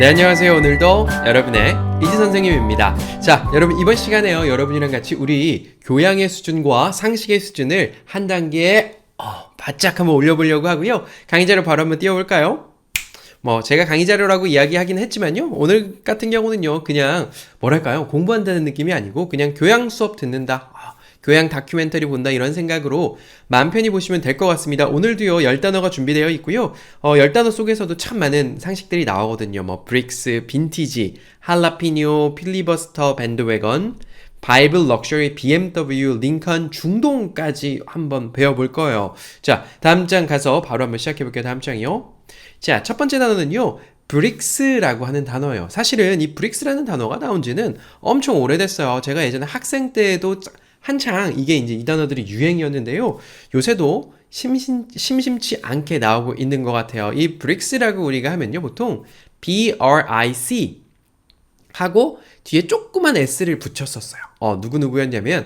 네, 안녕하세요. 오늘도 여러분의 이지 선생님입니다. 자, 여러분 이번 시간에요. 여러분이랑 같이 우리 교양의 수준과 상식의 수준을 한 단계 바짝 한번 올려보려고 하고요. 강의 자료 바로 한번 띄워볼까요? 제가 강의 자료라고 이야기하긴 했지만요. 오늘 같은 경우는요. 그냥 뭐랄까요? 공부한다는 느낌이 아니고 그냥 교양 수업 듣는다. 교양 다큐멘터리 본다 이런 생각으로 마음 편히 보시면 될 것 같습니다. 오늘도요 10단어가 준비되어 있고요. 10단어 속에서도 참 많은 상식들이 나오거든요. 브릭스, 빈티지, 할라피뇨, 필리버스터, 밴드웨건, 바이블, 럭셔리, BMW, 링컨, 중동까지 한번 배워볼 거예요. 자, 다음 장 가서 바로 한번 시작해볼게요. 다음 장이요. 자, 첫 번째 단어는요. 브릭스라고 하는 단어예요. 사실은 이 브릭스라는 단어가 나온 지는 엄청 오래됐어요. 제가 예전에 학생 때도 한창 이게 이제 이 단어들이 유행이었는데요. 요새도 심심치 않게 나오고 있는 것 같아요. 이 브릭스라고 우리가 하면요. 보통 BRIC 하고 뒤에 조그만 S를 붙였었어요. 누구누구였냐면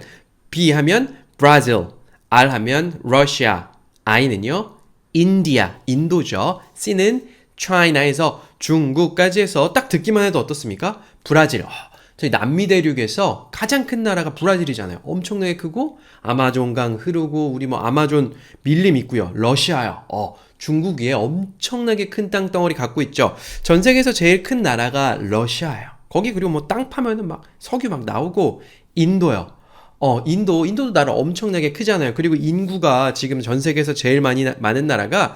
B 하면 브라질, R 하면 러시아, I는요. 인디아, 인도죠. C는 차이나에서 중국까지 해서 딱 듣기만 해도 어떻습니까? 브라질. 저희 남미 대륙에서 가장 큰 나라가 브라질이잖아요. 엄청나게 크고 아마존강 흐르고 우리 아마존 밀림 있고요. 러시아요. 중국 위에 엄청나게 큰 땅덩어리 갖고 있죠. 전 세계에서 제일 큰 나라가 러시아예요. 거기 그리고 땅 파면은 석유 나오고 인도요. 인도도 나라 엄청나게 크잖아요. 그리고 인구가 지금 전 세계에서 제일 많은 나라가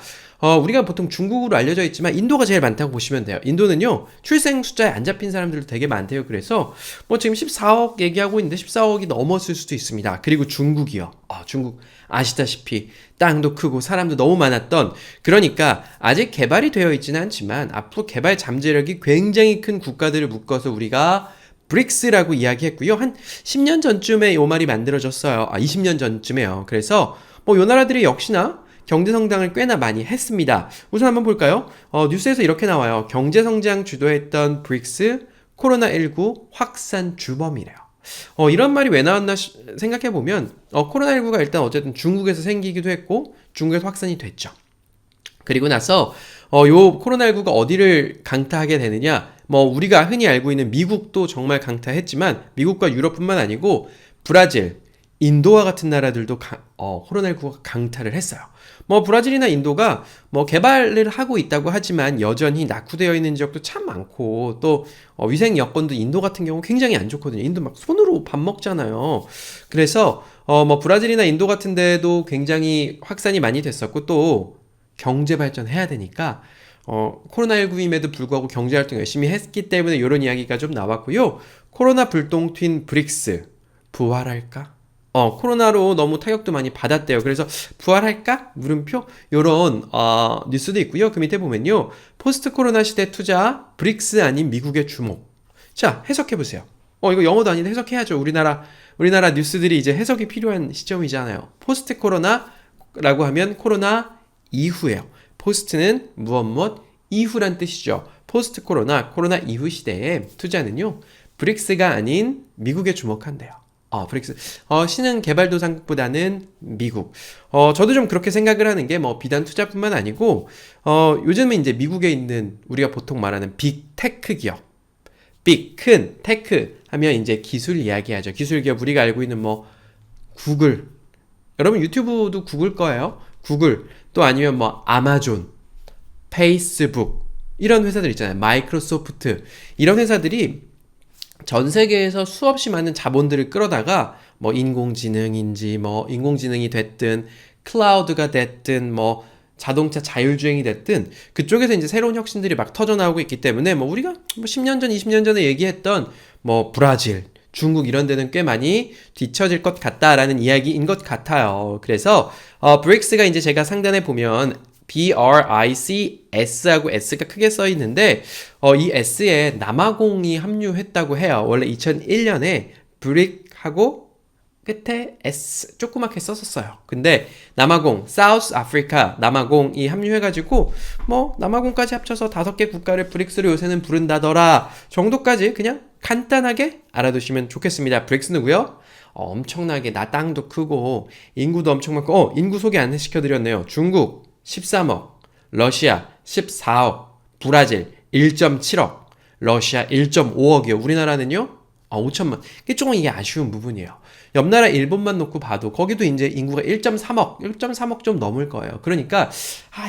우리가 보통 중국으로 알려져 있지만 인도가 제일 많다고 보시면 돼요. 인도는요, 출생 숫자에 안 잡힌 사람들도 되게 많대요. 그래서 지금 14억 얘기하고 있는데 14억이 넘었을 수도 있습니다. 그리고 중국이요. 중국 아시다시피 땅도 크고 사람도 너무 많았던, 그러니까 아직 개발이 되어 있지는 않지만 앞으로 개발 잠재력이 굉장히 큰 국가들을 묶어서 우리가 브릭스라고 이야기했고요. 한 10년 전쯤에 요 말이 만들어졌어요. 20년 전쯤에요. 그래서 요 나라들이 역시나 경제성장을 꽤나 많이 했습니다. 우선 한번 볼까요? 뉴스에서 이렇게 나와요. 경제성장 주도했던 브릭스, 코로나19 확산 주범이래요. 이런 말이 왜 나왔나 생각해보면 코로나19가 일단 어쨌든 중국에서 생기기도 했고 중국에서 확산이 됐죠. 그리고 나서 요 코로나19가 어디를 강타하게 되느냐, 우리가 흔히 알고 있는 미국도 정말 강타했지만 미국과 유럽뿐만 아니고 브라질, 인도와 같은 나라들도 코로나19가 강타를 했어요. 브라질이나 인도가 개발을 하고 있다고 하지만 여전히 낙후되어 있는 지역도 참 많고, 또 위생 여건도 인도 같은 경우 굉장히 안 좋거든요. 인도 손으로 밥 먹잖아요. 그래서 브라질이나 인도 같은 데도 굉장히 확산이 많이 됐었고, 또 경제 발전해야 되니까 코로나19임에도 불구하고 경제활동 열심히 했기 때문에 이런 이야기가 좀 나왔고요. 코로나 불똥 튄 브릭스 부활할까? 코로나로 너무 타격도 많이 받았대요. 그래서 부활할까? 물음표? 요런 뉴스도 있고요. 그 밑에 보면요. 포스트 코로나 시대 투자 브릭스 아닌 미국의 주목. 자, 해석해보세요. 이거 영어도 아닌데 해석해야죠. 우리나라 뉴스들이 이제 해석이 필요한 시점이잖아요. 포스트 코로나라고 하면 코로나 이후예요. 포스트는 무엇 이후란 뜻이죠. 포스트 코로나 이후 시대에 투자는요. 브릭스가 아닌 미국에 주목한대요. 브릭스. 신흥 개발도상국보다는 미국. 저도 좀 그렇게 생각을 하는 게 비단 투자뿐만 아니고 요즘은 이제 미국에 있는 우리가 보통 말하는 빅테크 기업. 큰 테크 하면 이제 기술 이야기하죠. 기술 기업 우리가 알고 있는 구글. 여러분 유튜브도 구글 거예요. 구글. 또 아니면 아마존, 페이스북 이런 회사들 있잖아요. 마이크로소프트. 이런 회사들이 전 세계에서 수없이 많은 자본들을 끌어다가 인공지능인지 인공지능이 됐든 클라우드가 됐든 자동차 자율주행이 됐든 그쪽에서 이제 새로운 혁신들이 막 터져나오고 있기 때문에 우리가 10년 전, 20년 전에 얘기했던 브라질, 중국 이런 데는 꽤 많이 뒤처질 것 같다라는 이야기인 것 같아요. 그래서 브릭스가 이제 제가 상단에 보면 BRICS하고 S가 크게 써 있는데 이 S에 남아공이 합류했다고 해요. 원래 2001년에 브릭하고 끝에 S 조그맣게 썼었어요. 근데 남아공, 사우스 아프리카 남아공이 합류해가지고 남아공까지 합쳐서 5개 국가를 브릭스로 요새는 부른다더라 정도까지 그냥 간단하게 알아두시면 좋겠습니다. 브릭스 누구요? 엄청나게 땅도 크고 인구도 엄청 많고 인구 소개 안 시켜드렸네요. 중국 13억, 러시아 14억, 브라질 1.7억, 러시아 1.5억이요. 우리나라는요? 5천만. 이게 조금 이게 아쉬운 부분이에요. 옆 나라 일본만 놓고 봐도 거기도 이제 인구가 1.3억 좀 넘을 거예요. 그러니까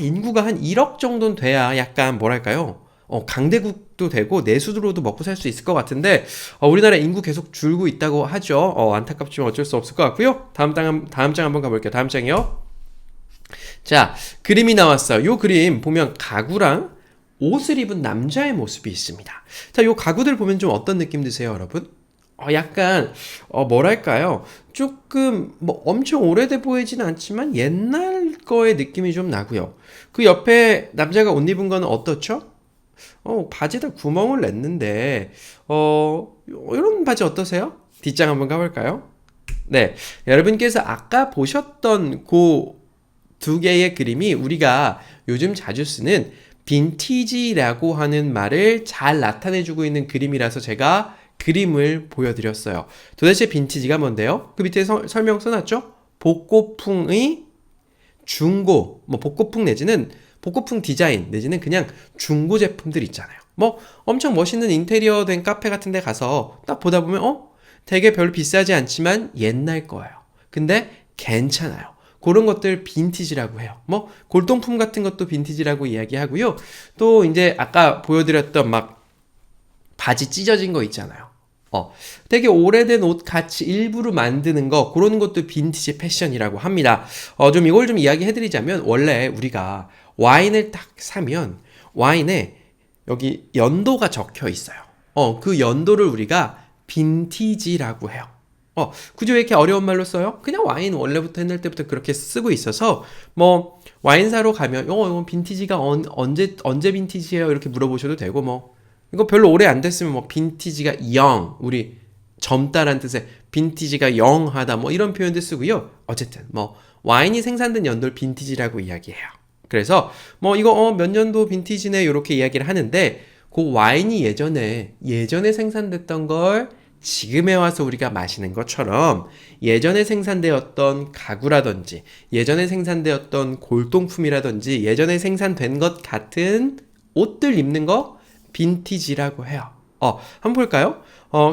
인구가 한 1억 정도는 돼야 약간 뭐랄까요? 강대국도 되고 내수로도 먹고 살 수 있을 것 같은데 우리나라 인구 계속 줄고 있다고 하죠. 안타깝지만 어쩔 수 없을 것 같고요. 다음 장 한번 가볼게요. 다음 장이요. 자, 그림이 나왔어요. 요 그림 보면 가구랑 옷을 입은 남자의 모습이 있습니다. 자, 요 가구들 보면 좀 어떤 느낌 드세요, 여러분? 약간 뭐랄까요? 조금 뭐 엄청 오래돼 보이진 않지만 옛날 거의 느낌이 좀 나고요. 그 옆에 남자가 옷 입은 거는 어떻죠? 바지에다 구멍을 냈는데 이런 바지 어떠세요? 뒷장 한번 가볼까요? 네, 여러분께서 아까 보셨던 그 두 개의 그림이 우리가 요즘 자주 쓰는 빈티지라고 하는 말을 잘 나타내주고 있는 그림이라서 제가 그림을 보여드렸어요. 도대체 빈티지가 뭔데요? 그 밑에 설명 써놨죠? 복고풍의 중고, 뭐 복고풍 내지는 복고풍 디자인 내지는 그냥 중고 제품들 있잖아요. 뭐 엄청 멋있는 인테리어 된 카페 같은 데 가서 딱 보다 보면 되게 별로 비싸지 않지만 옛날 거예요. 근데 괜찮아요. 그런 것들 빈티지라고 해요. 뭐 골동품 같은 것도 빈티지라고 이야기하고요. 또 이제 아까 보여드렸던 막 바지 찢어진 거 있잖아요. 되게 오래된 옷 같이 일부러 만드는 거 그런 것도 빈티지 패션이라고 합니다. 좀 이걸 좀 이야기해드리자면 원래 우리가 와인을 딱 사면 와인에 여기 연도가 적혀 있어요. 그 연도를 우리가 빈티지라고 해요. 굳이 왜 이렇게 어려운 말로 써요? 그냥 와인 원래부터 옛날 때부터 그렇게 쓰고 있어서 뭐 와인 사러 가면 이거 빈티지가 언제 빈티지예요? 이렇게 물어보셔도 되고 뭐 이거 별로 오래 안 됐으면 뭐 빈티지가 young 우리 젊다란 뜻의 빈티지가 영하다 뭐 이런 표현도 쓰고요. 어쨌든 뭐 와인이 생산된 연도를 빈티지라고 이야기해요. 그래서 뭐 이거 몇 년도 빈티지네 이렇게 이야기를 하는데 그 와인이 예전에 생산됐던 걸 지금에 와서 우리가 마시는 것처럼 예전에 생산되었던 가구라든지 예전에 생산되었던 골동품이라든지 예전에 생산된 것 같은 옷들 입는 거 빈티지라고 해요. 한번 볼까요?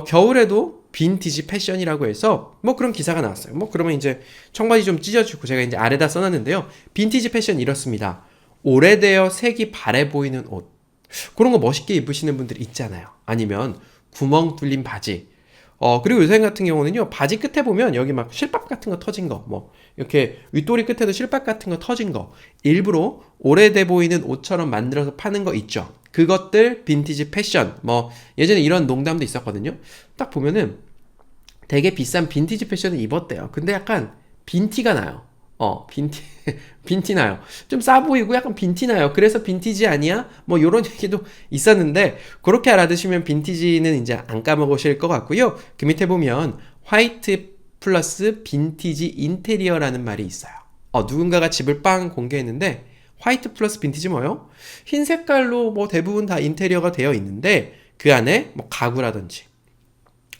겨울에도 빈티지 패션이라고 해서 뭐 그런 기사가 나왔어요. 뭐 그러면 이제 청바지 좀 찢어주고 제가 이제 아래다 써놨는데요. 빈티지 패션 이렇습니다. 오래되어 색이 바래 보이는 옷. 그런 거 멋있게 입으시는 분들 있잖아요. 아니면 구멍 뚫린 바지. 그리고 요새 같은 경우는요, 바지 끝에 보면 여기 막 실밥 같은 거 터진 거, 뭐, 이렇게 윗도리 끝에도 실밥 같은 거 터진 거, 일부러 오래돼 보이는 옷처럼 만들어서 파는 거 있죠. 그것들 빈티지 패션, 뭐, 예전에 이런 농담도 있었거든요. 딱 보면은 되게 비싼 빈티지 패션을 입었대요. 근데 약간 빈티가 나요. 빈티 나요. 좀 싸 보이고 약간 빈티 나요. 그래서 빈티지 아니야? 뭐 요런 얘기도 있었는데 그렇게 알아두시면 빈티지는 이제 안 까먹으실 것 같고요. 그 밑에 보면 화이트 플러스 빈티지 인테리어라는 말이 있어요. 누군가가 집을 빵 공개했는데 화이트 플러스 빈티지 뭐요? 흰 색깔로 뭐 대부분 다 인테리어가 되어 있는데 그 안에 뭐 가구라든지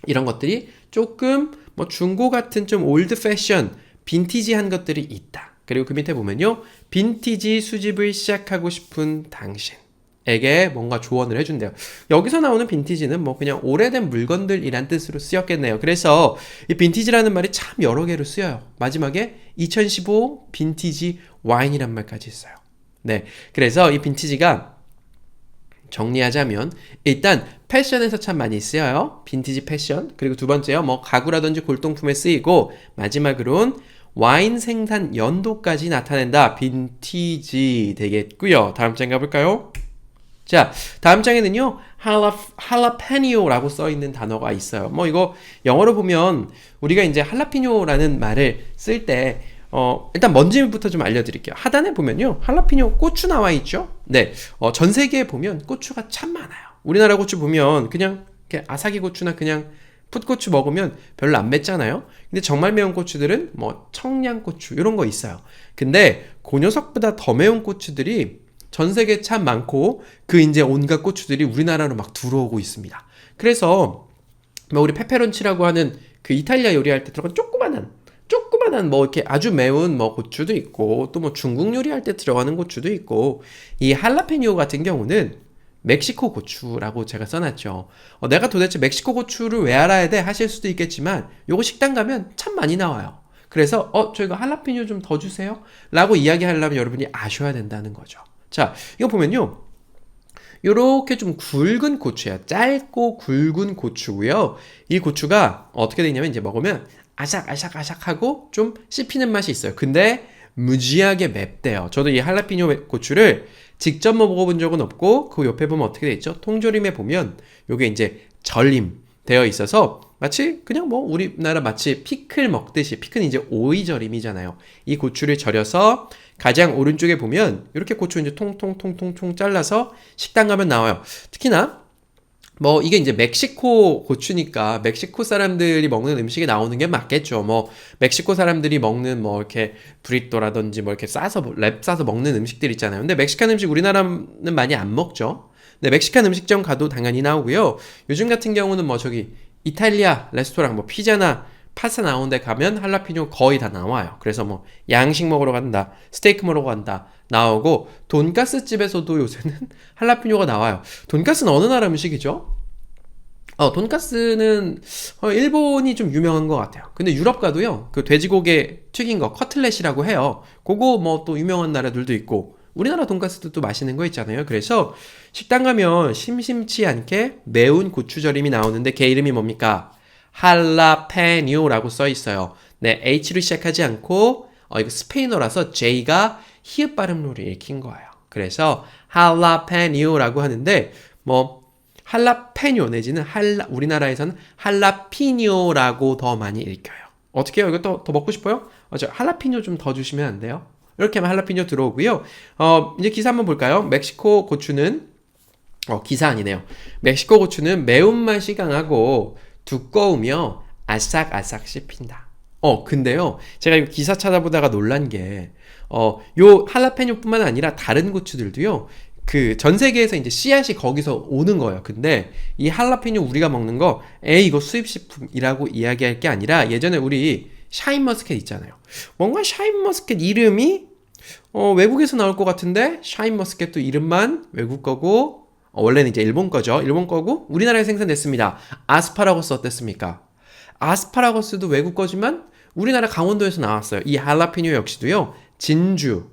이런 것들이 조금 뭐 중고 같은 좀 올드 패션 빈티지한 것들이 있다. 그리고 그 밑에 보면요. 빈티지 수집을 시작하고 싶은 당신에게 뭔가 조언을 해준대요. 여기서 나오는 빈티지는 뭐 그냥 오래된 물건들이란 뜻으로 쓰였겠네요. 그래서 이 빈티지라는 말이 참 여러 개로 쓰여요. 마지막에 2015 빈티지 와인이란 말까지 있어요. 네. 그래서 이 빈티지가 정리하자면 일단 패션에서 참 많이 쓰여요. 빈티지 패션. 그리고 두 번째요. 뭐 가구라든지 골동품에 쓰이고 마지막으로는 와인 생산 연도까지 나타낸다. 빈티지 되겠고요. 다음 장 가볼까요? 자, 다음 장에는요. 할라페니오라고 써있는 단어가 있어요. 뭐 이거 영어로 보면 우리가 이제 할라피뇨라는 말을 쓸 때 일단 뭔지부터 좀 알려드릴게요. 하단에 보면요. 할라피뇨 고추 나와 있죠? 네. 전 세계에 보면 고추가 참 많아요. 우리나라 고추 보면 그냥 이렇게 아사기 고추나 그냥 풋고추 먹으면 별로 안 맵잖아요. 근데 정말 매운 고추들은 뭐 청양고추 이런 거 있어요. 근데 그 녀석보다 더 매운 고추들이 전 세계에 참 많고 그 이제 온갖 고추들이 우리나라로 막 들어오고 있습니다. 그래서 뭐 우리 페페론치라고 하는 그 이탈리아 요리할 때 들어간 조그만한 뭐 이렇게 아주 매운 뭐 고추도 있고 또 뭐 중국 요리할 때 들어가는 고추도 있고 이 할라페니오 같은 경우는 멕시코 고추라고 제가 써놨죠. 내가 도대체 멕시코 고추를 왜 알아야 돼? 하실 수도 있겠지만 요거 식당 가면 참 많이 나와요. 그래서 저 이거 할라피뇨 좀 더 주세요 라고 이야기하려면 여러분이 아셔야 된다는 거죠. 자, 이거 보면요, 요렇게 좀 굵은 고추예요. 짧고 굵은 고추고요. 이 고추가 어떻게 되냐면 이제 먹으면 아삭아삭아삭하고 좀 씹히는 맛이 있어요. 근데 무지하게 맵대요. 저도 이 할라피뇨 고추를 직접 먹어본 적은 없고, 그 옆에 보면 어떻게 돼 있죠? 통조림에 보면 요게 이제 절임 되어 있어서 마치 그냥 뭐 우리나라 마치 피클 먹듯이, 피클은 이제 오이 절임이잖아요. 이 고추를 절여서 가장 오른쪽에 보면 이렇게 고추 이제 통통통통통 잘라서 식당 가면 나와요. 특히나 뭐 이게 이제 멕시코 고추니까 멕시코 사람들이 먹는 음식에 나오는 게 맞겠죠. 뭐 멕시코 사람들이 먹는 뭐 이렇게 브리또라든지 뭐 이렇게 싸서 랩 싸서 먹는 음식들 있잖아요. 근데 멕시칸 음식 우리나라는 많이 안 먹죠. 근데 멕시칸 음식점 가도 당연히 나오고요. 요즘 같은 경우는 뭐 저기 이탈리아 레스토랑 뭐 피자나 파스타 나오는 데 가면 할라피뇨 거의 다 나와요. 그래서 뭐 양식 먹으러 간다, 스테이크 먹으러 간다 나오고, 돈가스 집에서도 요새는 할라피뇨가 나와요. 돈가스는 어느 나라 음식이죠? 돈가스는 일본이 좀 유명한 것 같아요. 근데 유럽 가도요, 그 돼지고기 튀긴 거 커틀렛이라고 해요. 그거 뭐 또 유명한 나라들도 있고, 우리나라 돈가스도 또 맛있는 거 있잖아요. 그래서 식당 가면 심심치 않게 매운 고추절임이 나오는데 걔 이름이 뭡니까? 할라페뇨라고 써 있어요. 네, H로 시작하지 않고 이거 스페인어라서 J가 히읗 발음으로 읽힌 거예요. 그래서 할라페뇨라고 하는데 뭐 할라페뇨 내지는 우리나라에서는 할라피뇨라고 더 많이 읽혀요. 어떻게 해요? 이거 더 먹고 싶어요? 저 할라피뇨 좀 더 주시면 안 돼요? 이렇게 하면 할라피뇨 들어오고요. 이제 기사 한번 볼까요? 멕시코 고추는 기사 아니네요. 멕시코 고추는 매운맛이 강하고 두꺼우며 아삭아삭 씹힌다. 근데요, 제가 이거 기사 찾아보다가 놀란 게, 요 할라페뇨뿐만 아니라 다른 고추들도요, 그 전 세계에서 이제 씨앗이 거기서 오는 거예요. 근데 이 할라피뇨 우리가 먹는 거, 이거 수입식품이라고 이야기할 게 아니라, 예전에 우리 샤인머스켓 있잖아요. 뭔가 샤인머스켓 이름이 외국에서 나올 것 같은데, 샤인머스켓도 이름만 외국 거고, 원래는 이제 일본 거죠. 일본 거고 우리나라에 생산됐습니다. 아스파라거스 어땠습니까? 아스파라거스도 외국 거지만 우리나라 강원도에서 나왔어요. 이 할라피뇨 역시도요, 진주,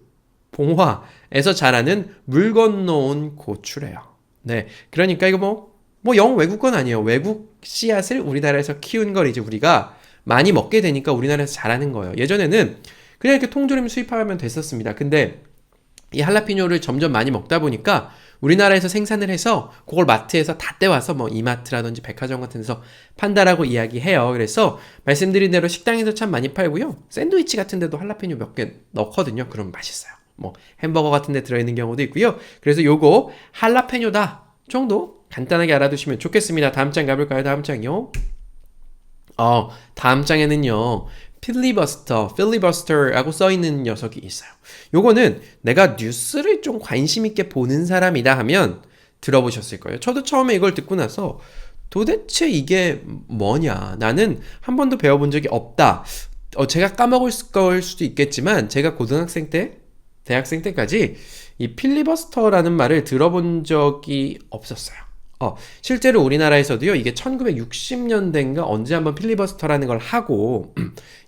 봉화에서 자라는 물 건너온 고추래요. 네, 그러니까 이거 뭐 영 외국 건 아니에요. 외국 씨앗을 우리나라에서 키운 걸 이제 우리가 많이 먹게 되니까 우리나라에서 자라는 거예요. 예전에는 그냥 이렇게 통조림 수입하면 됐었습니다. 근데 이 할라피뇨를 점점 많이 먹다 보니까 우리나라에서 생산을 해서 그걸 마트에서 다 떼와서 뭐 이마트라든지 백화점 같은 데서 판다라고 이야기해요. 그래서 말씀드린 대로 식당에서 참 많이 팔고요. 샌드위치 같은 데도 할라피뇨 몇 개 넣거든요. 그럼 맛있어요. 뭐 햄버거 같은 데 들어있는 경우도 있고요. 그래서 요거 할라피뇨다 정도 간단하게 알아두시면 좋겠습니다. 다음 장 가볼까요? 다음 장이요. 다음 장에는요, 필리버스터라고 써있는 녀석이 있어요. 요거는 내가 뉴스를 좀 관심 있게 보는 사람이다 하면 들어보셨을 거예요. 저도 처음에 이걸 듣고 나서 도대체 이게 뭐냐, 나는 한 번도 배워본 적이 없다. 제가 까먹을 걸 수도 있겠지만 제가 고등학생 때, 대학생 때까지 이 필리버스터라는 말을 들어본 적이 없었어요. 실제로 우리나라에서도요, 이게 1960년대인가 언제 한번 필리버스터라는 걸 하고,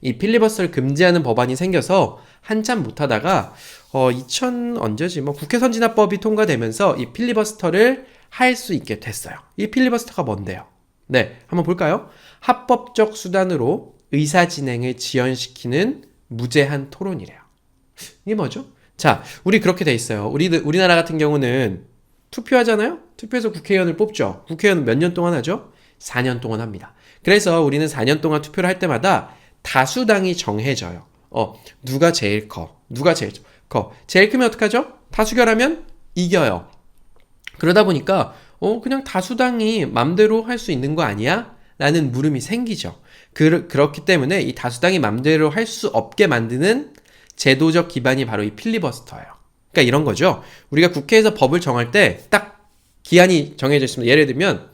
이 필리버스터를 금지하는 법안이 생겨서 한참 못하다가, 언제지? 국회 선진화법이 통과되면서 이 필리버스터를 할 수 있게 됐어요. 이 필리버스터가 뭔데요? 네, 한번 볼까요? 합법적 수단으로 의사 진행을 지연시키는 무제한 토론이래요. 이게 뭐죠? 자, 우리 그렇게 돼 있어요. 우리나라 같은 경우는 투표하잖아요? 투표해서 국회의원을 뽑죠. 국회의원은 몇 년 동안 하죠? 4년 동안 합니다. 그래서 우리는 4년 동안 투표를 할 때마다 다수당이 정해져요. 누가 제일 커? 누가 제일 커? 제일 크면 어떡하죠? 다수결하면 이겨요. 그러다 보니까 그냥 다수당이 맘대로 할 수 있는 거 아니야? 라는 물음이 생기죠. 그렇기 때문에 이 다수당이 맘대로 할 수 없게 만드는 제도적 기반이 바로 이 필리버스터예요. 그러니까 이런 거죠. 우리가 국회에서 법을 정할 때 딱 기한이 정해져 있습니다. 예를 들면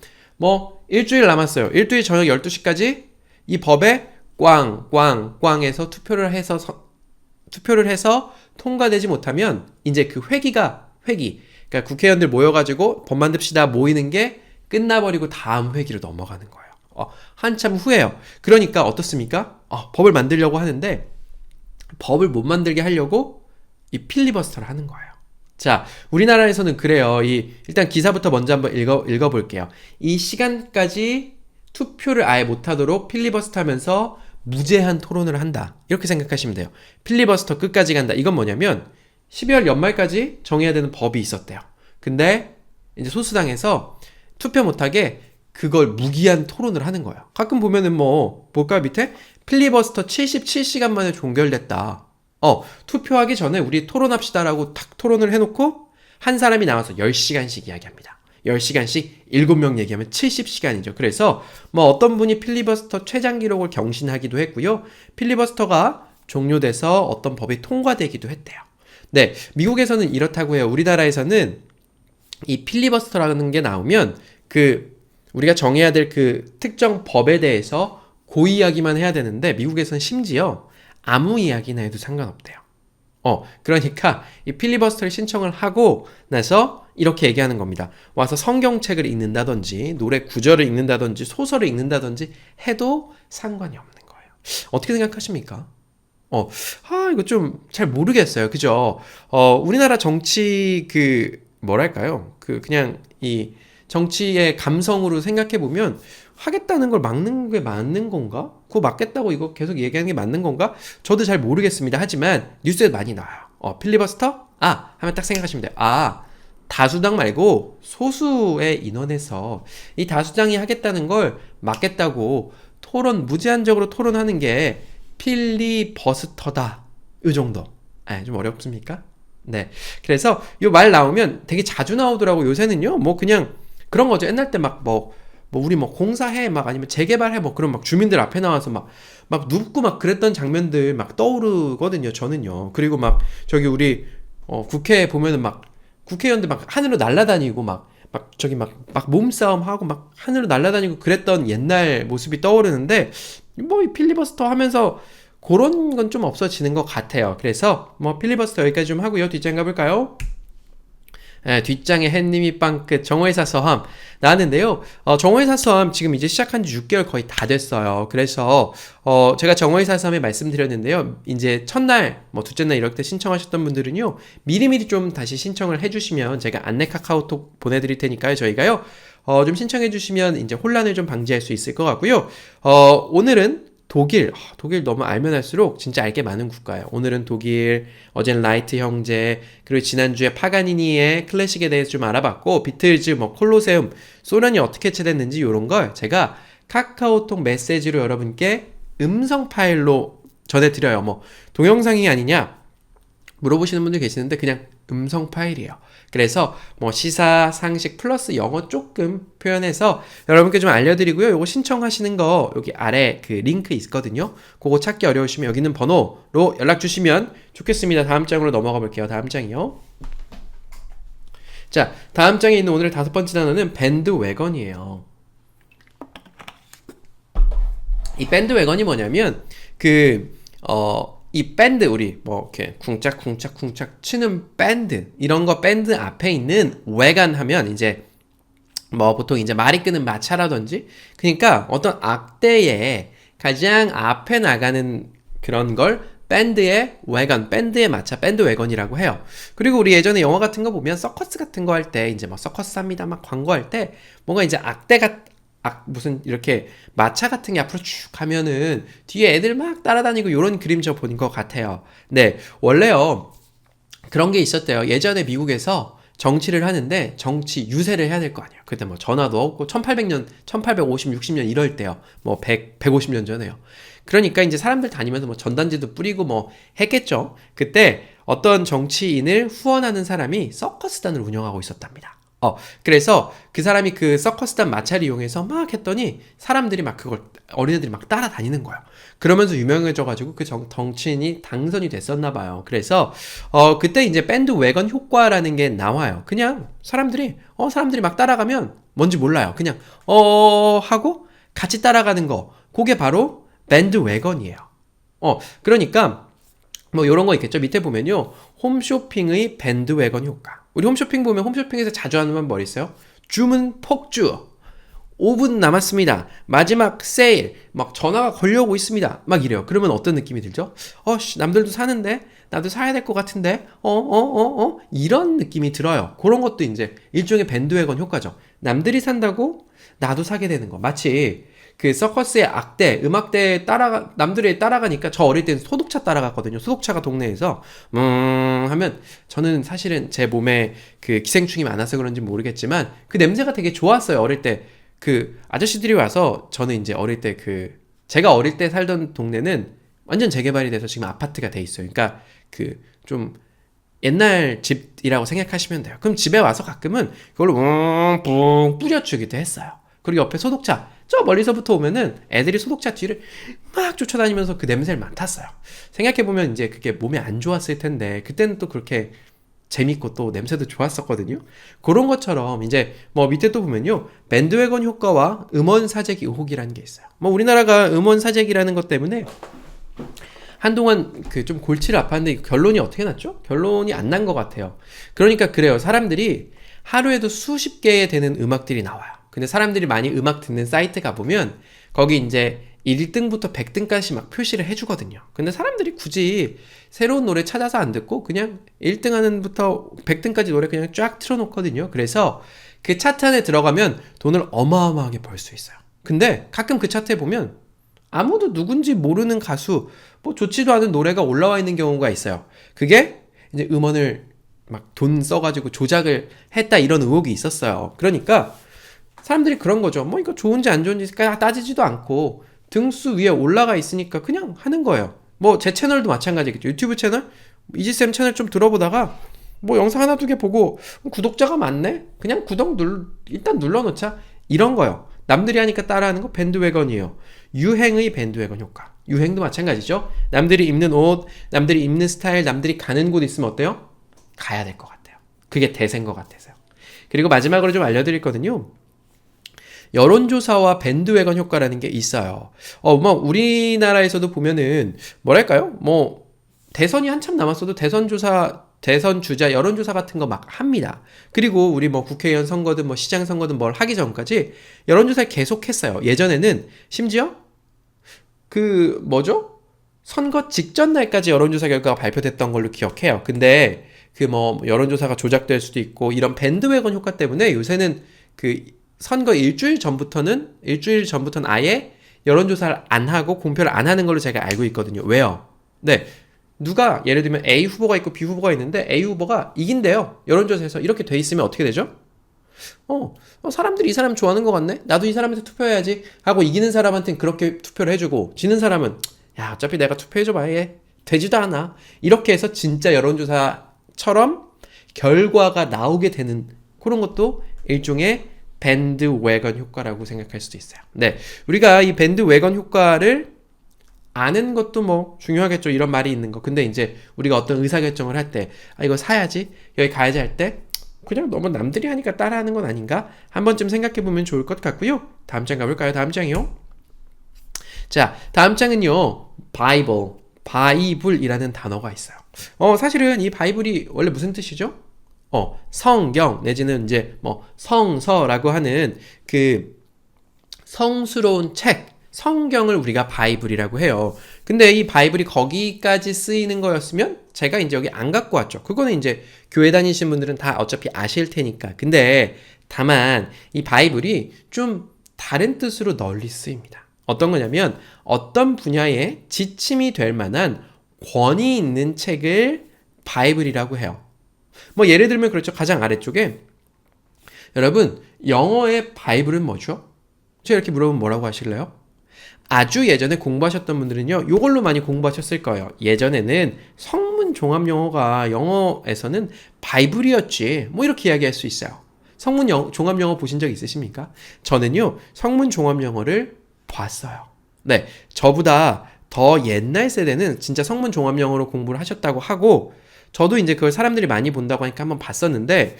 일주일 남았어요. 일주일 저녁 12시까지 이 법에 꽝해서 투표를 해서 통과되지 못하면 이제 그 회기 그러니까 국회의원들 모여가지고 법 만듭시다 모이는 게 끝나버리고 다음 회기로 넘어가는 거예요. 한참 후에요. 그러니까 어떻습니까? 법을 만들려고 하는데 법을 못 만들게 하려고 이 필리버스터를 하는 거예요. 자, 우리나라에서는 그래요. 일단 기사부터 먼저 한번 읽어볼게요. 이 시간까지 투표를 아예 못하도록 필리버스터 하면서 무제한 토론을 한다. 이렇게 생각하시면 돼요. 필리버스터 끝까지 간다. 이건 뭐냐면 12월 연말까지 정해야 되는 법이 있었대요. 근데 이제 소수당에서 투표 못하게 그걸 무기한 토론을 하는 거예요. 가끔 보면은 볼까요 밑에? 필리버스터 77시간 만에 종결됐다. 투표하기 전에 우리 토론합시다라고 탁 토론을 해놓고 한 사람이 나와서 10시간씩 이야기합니다. 10시간씩 7명 얘기하면 70시간이죠. 그래서 어떤 분이 필리버스터 최장 기록을 경신하기도 했고요. 필리버스터가 종료돼서 어떤 법이 통과되기도 했대요. 네, 미국에서는 이렇다고 해요. 우리나라에서는 이 필리버스터라는 게 나오면 우리가 정해야 될 그 특정 법에 대해서 이야기만 해야 되는데 미국에서는 심지어 아무 이야기나 해도 상관없대요. 그러니까 이 필리버스터를 신청을 하고 나서 이렇게 얘기하는 겁니다. 와서 성경책을 읽는다든지 노래 구절을 읽는다든지 소설을 읽는다든지 해도 상관이 없는 거예요. 어떻게 생각하십니까? 이거 좀 잘 모르겠어요. 그죠? 우리나라 정치 뭐랄까요? 그냥 이 정치의 감성으로 생각해보면 하겠다는 걸 막는 게 맞는 건가? 그거 막겠다고 이거 계속 얘기하는 게 맞는 건가? 저도 잘 모르겠습니다. 하지만 뉴스에 많이 나와요. 필리버스터? 하면 딱 생각하시면 돼요. 다수당 말고 소수의 인원에서 이 다수당이 하겠다는 걸 막겠다고 무제한적으로 토론하는 게 필리버스터다. 이 정도. 좀 어렵습니까? 네. 그래서 이 말 나오면 되게 자주 나오더라고. 요새는요. 그냥 그런 거죠. 옛날 때 우리 공사해 아니면 재개발해 그럼 주민들 앞에 나와서 막 눕고 그랬던 장면들 떠오르거든요. 저는요. 그리고 저기 우리 국회 보면은 국회의원들 하늘로 날아다니고 저기 몸싸움 하고 하늘로 날아다니고 그랬던 옛날 모습이 떠오르는데 이 필리버스터 하면서 그런 건 좀 없어지는 것 같아요. 그래서 필리버스터 여기까지 좀 하고요. 뒷장 가볼까요? 뒷장에 햇님이 빵끝 정오회사 서함 나왔는데요. 정오회사 서함 지금 이제 시작한 지 6개월 거의 다 됐어요. 그래서 제가 정오회사 서함에 말씀드렸는데요. 이제 첫날 둘째 날 이럴 때 신청하셨던 분들은요. 미리미리 좀 다시 신청을 해주시면 제가 안내 카카오톡 보내드릴 테니까요. 저희가요. 좀 신청해 주시면 이제 혼란을 좀 방지할 수 있을 것 같고요. 오늘은 독일 너무 알면 할수록 진짜 알 게 많은 국가예요. 오늘은 독일, 어제는 라이트 형제, 그리고 지난주에 파가니니의 클래식에 대해서 좀 알아봤고, 비틀즈, 콜로세움, 소련이 어떻게 해체됐는지 이런 걸 제가 카카오톡 메시지로 여러분께 음성 파일로 전해드려요. 동영상이 아니냐 물어보시는 분들 계시는데 그냥 음성 파일이에요. 그래서 시사, 상식 플러스 영어 조금 표현해서 여러분께 좀 알려드리고요. 요거 신청하시는 거 여기 아래 링크 있거든요. 그거 찾기 어려우시면 여기 있는 번호로 연락 주시면 좋겠습니다. 다음 장으로 넘어가 볼게요. 다음 장이요. 자, 다음 장에 있는 오늘의 5번째 단어는 밴드웨건이에요. 이 밴드웨건이 뭐냐면 이 밴드 우리 이렇게 쿵짝쿵짝쿵짝 치는 밴드 이런 거 밴드 앞에 있는 웨간 하면 이제 보통 이제 말이 끄는 마차라든지 그러니까 어떤 악대의 가장 앞에 나가는 그런 걸 밴드의 웨건, 밴드의 마차, 밴드 웨건이라고 해요. 그리고 우리 예전에 영화 같은 거 보면 서커스 같은 거 할 때 이제 서커스 합니다 광고할 때 뭔가 이제 무슨 이렇게 마차 같은 게 앞으로 쭉 가면은 뒤에 애들 막 따라다니고 이런 그림 저 본 것 같아요. 네, 원래요 그런 게 있었대요. 예전에 미국에서 정치를 하는데 정치 유세를 해야 될 거 아니에요. 그때 전화도 없고 1800년, 1850, 60년 이럴 때요. 150년 전에요. 그러니까 이제 사람들 다니면서 전단지도 뿌리고 했겠죠. 그때 어떤 정치인을 후원하는 사람이 서커스단을 운영하고 있었답니다. 그래서 그 사람이 그 서커스단 마차를 이용해서 막 했더니 사람들이 그걸 어린애들이 따라다니는 거예요. 그러면서 유명해져가지고 그 정치인이 당선이 됐었나 봐요. 그래서 그때 이제 밴드 웨건 효과라는 게 나와요. 그냥 사람들이 막 따라가면 뭔지 몰라요. 그냥 하고 같이 따라가는 거. 그게 바로 밴드 웨건이에요. 그러니까 요런 거 있겠죠. 밑에 보면요. 홈쇼핑의 밴드 웨건 효과. 우리 홈쇼핑 보면 홈쇼핑에서 자주 하는 말 뭐 있어요? 주문 폭주. 5분 남았습니다. 마지막 세일. 막 전화가 걸려오고 있습니다. 막 이래요. 그러면 어떤 느낌이 들죠? 남들도 사는데? 나도 사야 될 것 같은데? 이런 느낌이 들어요. 그런 것도 이제 일종의 밴드웨건 효과죠. 남들이 산다고 나도 사게 되는 거. 마치 그 서커스의 악대, 음악대에 남들이 따라가니까 저 어릴 때는 소독차 따라갔거든요. 소독차가 동네에서, 하면 저는 사실은 제 몸에 그 기생충이 많아서 그런지 모르겠지만 그 냄새가 되게 좋았어요. 어릴 때. 그 아저씨들이 와서 저는 이제 어릴 때 제가 어릴 때 살던 동네는 완전 재개발이 돼서 지금 아파트가 돼 있어요. 그러니까 그 좀 옛날 집이라고 생각하시면 돼요. 그럼 집에 와서 가끔은 그걸로 뿡 뿌려주기도 했어요. 그리고 옆에 소독차 저 멀리서부터 오면은 애들이 소독차 뒤를 막 쫓아다니면서 그 냄새를 맡았어요. 생각해보면 이제 그게 몸에 안 좋았을 텐데 그때는 또 그렇게 재밌고 또 냄새도 좋았었거든요. 그런 것처럼 이제 뭐 밑에 또 보면요. 밴드웨건 효과와 음원 사재기 의혹이라는 게 있어요. 뭐 우리나라가 음원 사재기라는 것 때문에 한동안 그 좀 골치를 아팠는데 결론이 어떻게 났죠? 결론이 안 난 것 같아요. 그러니까 그래요. 사람들이 하루에도 수십 개 되는 음악들이 나와요. 근데 사람들이 많이 음악 듣는 사이트 가보면 거기 이제 1등부터 100등까지 막 표시를 해주거든요. 근데 사람들이 굳이 새로운 노래 찾아서 안 듣고 그냥 1등 하는부터 100등까지 노래 그냥 쫙 틀어놓거든요. 그래서 그 차트 안에 들어가면 돈을 어마어마하게 벌 수 있어요. 근데 가끔 그 차트에 보면 아무도 누군지 모르는 가수, 뭐 좋지도 않은 노래가 올라와 있는 경우가 있어요. 그게 이제 음원을 막 돈 써가지고 조작을 했다 이런 의혹이 있었어요. 그러니까 사람들이 그런 거죠. 뭐 이거 좋은지 안 좋은지 따지지도 않고 등수 위에 올라가 있으니까 그냥 하는 거예요. 뭐 제 채널도 마찬가지겠죠. 유튜브 채널, 이지쌤 채널 좀 들어보다가 뭐 영상 하나 두 개 보고 구독자가 많네? 그냥 일단 눌러놓자. 이런 거요. 남들이 하니까 따라하는 거 밴드웨건이에요. 유행의 밴드웨건 효과. 유행도 마찬가지죠. 남들이 입는 옷, 남들이 입는 스타일, 남들이 가는 곳 있으면 어때요? 가야 될 것 같아요. 그게 대세인 것 같아서요. 그리고 마지막으로 좀 알려드릴 거는요. 여론조사와 밴드웨건 효과라는 게 있어요. 뭐 우리나라에서도 보면은 뭐랄까요? 뭐 대선이 한참 남았어도 대선 주자 여론조사 같은 거 막 합니다. 그리고 우리 뭐 국회의원 선거든 뭐 시장 선거든 뭘 하기 전까지 여론조사를 계속 했어요. 예전에는 심지어 그 뭐죠? 선거 직전 날까지 여론조사 결과가 발표됐던 걸로 기억해요. 근데 그 뭐 여론조사가 조작될 수도 있고 이런 밴드웨건 효과 때문에 요새는 그 선거 일주일 전부터는 아예 여론조사를 안 하고 공표를 안 하는 걸로 제가 알고 있거든요. 왜요? 네. 누가 예를 들면 A 후보가 있고 B 후보가 있는데 A 후보가 이긴대요. 여론조사에서 이렇게 돼 있으면 어떻게 되죠? 사람들이 이 사람 좋아하는 것 같네? 나도 이 사람한테 투표해야지 하고 이기는 사람한테는 그렇게 투표를 해주고 지는 사람은 야 어차피 내가 투표해줘봐 얘 되지도 않아. 이렇게 해서 진짜 여론조사처럼 결과가 나오게 되는 그런 것도 일종의 밴드웨건 효과라고 생각할 수도 있어요. 네, 우리가 이 밴드웨건 효과를 아는 것도 뭐 중요하겠죠. 이런 말이 있는 거. 근데 이제 우리가 어떤 의사결정을 할 때 이거 사야지, 여기 가야지 할 때 그냥 너무 남들이 하니까 따라하는 건 아닌가? 한 번쯤 생각해보면 좋을 것 같고요. 다음 장 가볼까요? 다음 장이요. 자, 다음 장은요. 바이블이라는 단어가 있어요. 사실은 이 바이블이 원래 무슨 뜻이죠? 성경 내지는 이제 뭐 성서라고 하는 그 성스러운 책, 성경을 우리가 바이블이라고 해요. 근데 이 바이블이 거기까지 쓰이는 거였으면 제가 이제 여기 안 갖고 왔죠. 그거는 이제 교회 다니신 분들은 다 어차피 아실 테니까. 근데 다만 이 바이블이 좀 다른 뜻으로 널리 쓰입니다. 어떤 거냐면 어떤 분야에 지침이 될 만한 권위 있는 책을 바이블이라고 해요. 뭐 예를 들면 그렇죠. 가장 아래쪽에 여러분 영어의 바이블은 뭐죠? 제가 이렇게 물어보면 뭐라고 하실래요? 아주 예전에 공부하셨던 분들은요. 이걸로 많이 공부하셨을 거예요. 예전에는 성문 종합 영어가 영어에서는 바이블이었지. 뭐 이렇게 이야기할 수 있어요. 종합 영어 보신 적 있으십니까? 저는요. 성문 종합 영어를 봤어요. 네. 저보다 더 옛날 세대는 진짜 성문 종합 영어로 공부를 하셨다고 하고 저도 이제 그걸 사람들이 많이 본다고 하니까 한번 봤었는데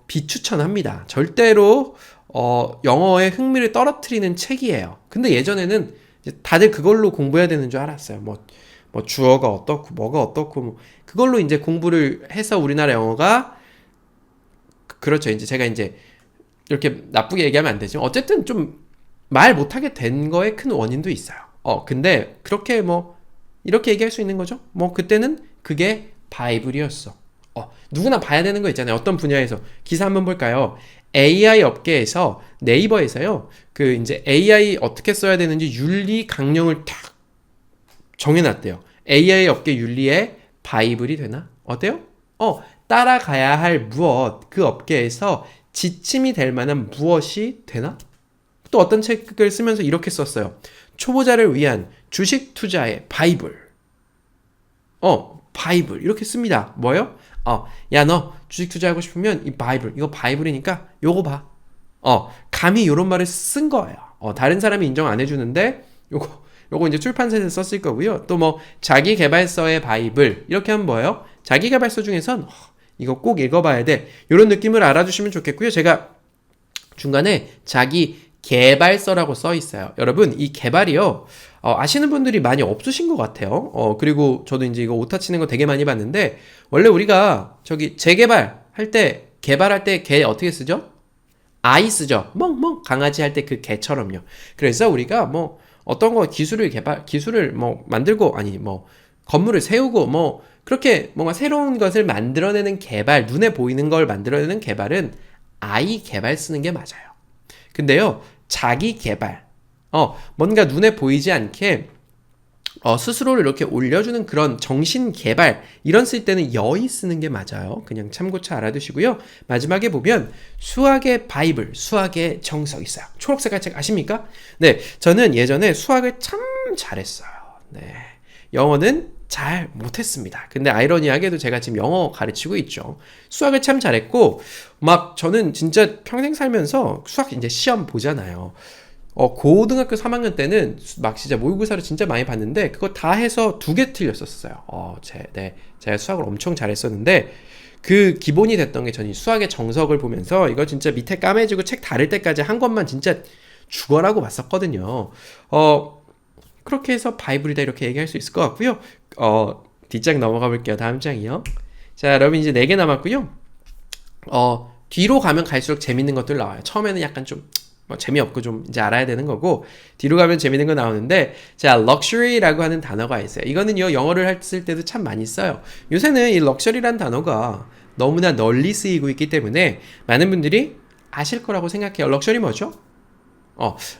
비추천합니다. 절대로 영어의 흥미를 떨어뜨리는 책이에요. 근데 예전에는 이제 다들 그걸로 공부해야 되는 줄 알았어요. 뭐 주어가 어떻고 뭐가 어떻고 뭐 그걸로 이제 공부를 해서 우리나라 영어가 그렇죠. 이제 제가 이제 이렇게 나쁘게 얘기하면 안 되죠. 어쨌든 좀 말 못하게 된 거에 큰 원인도 있어요. 근데 그렇게 뭐 이렇게 얘기할 수 있는 거죠. 뭐 그때는 그게 바이블이었어. 누구나 봐야 되는 거 있잖아요. 어떤 분야에서 기사 한번 볼까요? AI 업계에서 네이버에서요. 그 이제 AI 어떻게 써야 되는지 윤리 강령을 탁 정해놨대요. AI 업계 윤리의 바이블이 되나? 어때요? 따라가야 할 무엇, 그 업계에서 지침이 될 만한 무엇이 되나? 또 어떤 책을 쓰면서 이렇게 썼어요. 초보자를 위한 주식 투자의 바이블. 바이블. 이렇게 씁니다. 뭐요? 야, 너 주식 투자하고 싶으면 이 바이블, 이거 바이블이니까 요거 봐. 감히 요런 말을 쓴 거예요. 다른 사람이 인정 안 해주는데 요거 이제 출판사에서 썼을 거고요. 또 뭐 자기 개발서의 바이블 이렇게 하면 뭐예요? 자기 개발서 중에선 이거 꼭 읽어봐야 돼. 요런 느낌을 알아주시면 좋겠고요. 제가 중간에 자기 개발서라고 써 있어요. 여러분, 이 개발이요. 아시는 분들이 많이 없으신 것 같아요. 그리고 저도 이제 이거 오타 치는 거 되게 많이 봤는데, 원래 우리가 저기 재개발 할 때, 개발할 때 개 어떻게 쓰죠? 아이 쓰죠. 멍멍 강아지 할 때 그 개처럼요. 그래서 우리가 뭐 어떤 거 기술을 뭐 만들고, 아니 뭐 건물을 세우고 뭐 그렇게 뭔가 새로운 것을 만들어내는 개발, 눈에 보이는 걸 만들어내는 개발은 아이 개발 쓰는 게 맞아요. 근데요, 자기 개발, 뭔가 눈에 보이지 않게 스스로를 이렇게 올려주는 그런 정신 개발, 이런 쓸 때는 여의 쓰는 게 맞아요. 그냥 참고차 알아두시고요. 마지막에 보면 수학의 바이블, 수학의 정석 있어요. 초록색깔 책 아십니까? 네, 저는 예전에 수학을 참 잘했어요. 네, 영어는 잘 못했습니다. 근데 아이러니하게도 제가 지금 영어 가르치고 있죠. 수학을 참 잘했고, 막 저는 진짜 평생 살면서 수학 이제 시험 보잖아요. 고등학교 3학년 때는 막 진짜 모의고사를 진짜 많이 봤는데, 그거 다 해서 2개 틀렸었어요. 제가 수학을 엄청 잘했었는데, 그 기본이 됐던 게 저는 수학의 정석을 보면서 이거 진짜 밑에 까매지고 책 다를 때까지 한 것만 진짜 죽어라고 봤었거든요. 그렇게 해서 바이블이다 이렇게 얘기할 수 있을 것 같고요. 뒷장 넘어가 볼게요. 다음 장이요. 자, 여러분 이제 4개 남았고요. 뒤로 가면 갈수록 재밌는 것들 나와요. 처음에는 약간 좀 재미없고 좀 이제 알아야 되는 거고, 뒤로 가면 재밌는 거 나오는데, 자, luxury라고 하는 단어가 있어요. 이거는요, 영어를 했을 때도 참 많이 써요. 요새는 이 luxury라는 단어가 너무나 널리 쓰이고 있기 때문에 많은 분들이 아실 거라고 생각해요. 럭셔리 뭐죠?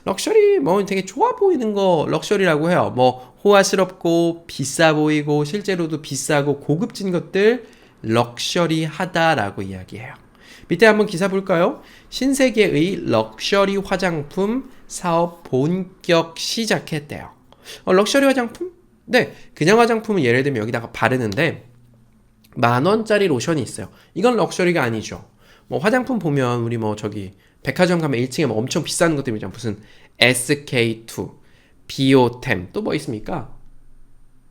럭셔리 뭐 되게 좋아 보이는 거 럭셔리라고 해요. 뭐 호화스럽고 비싸 보이고 실제로도 비싸고 고급진 것들 럭셔리하다라고 이야기해요. 밑에 한번 기사 볼까요? 신세계의 럭셔리 화장품 사업 본격 시작했대요. 럭셔리 화장품? 네, 그냥 화장품은 예를 들면 여기다가 바르는데 10,000원짜리 로션이 있어요. 이건 럭셔리가 아니죠. 뭐 화장품 보면 우리 뭐 저기 백화점 가면 1층에 뭐 엄청 비싼 것들 있잖아. 무슨 SK2, 비오템, 또 뭐 있습니까?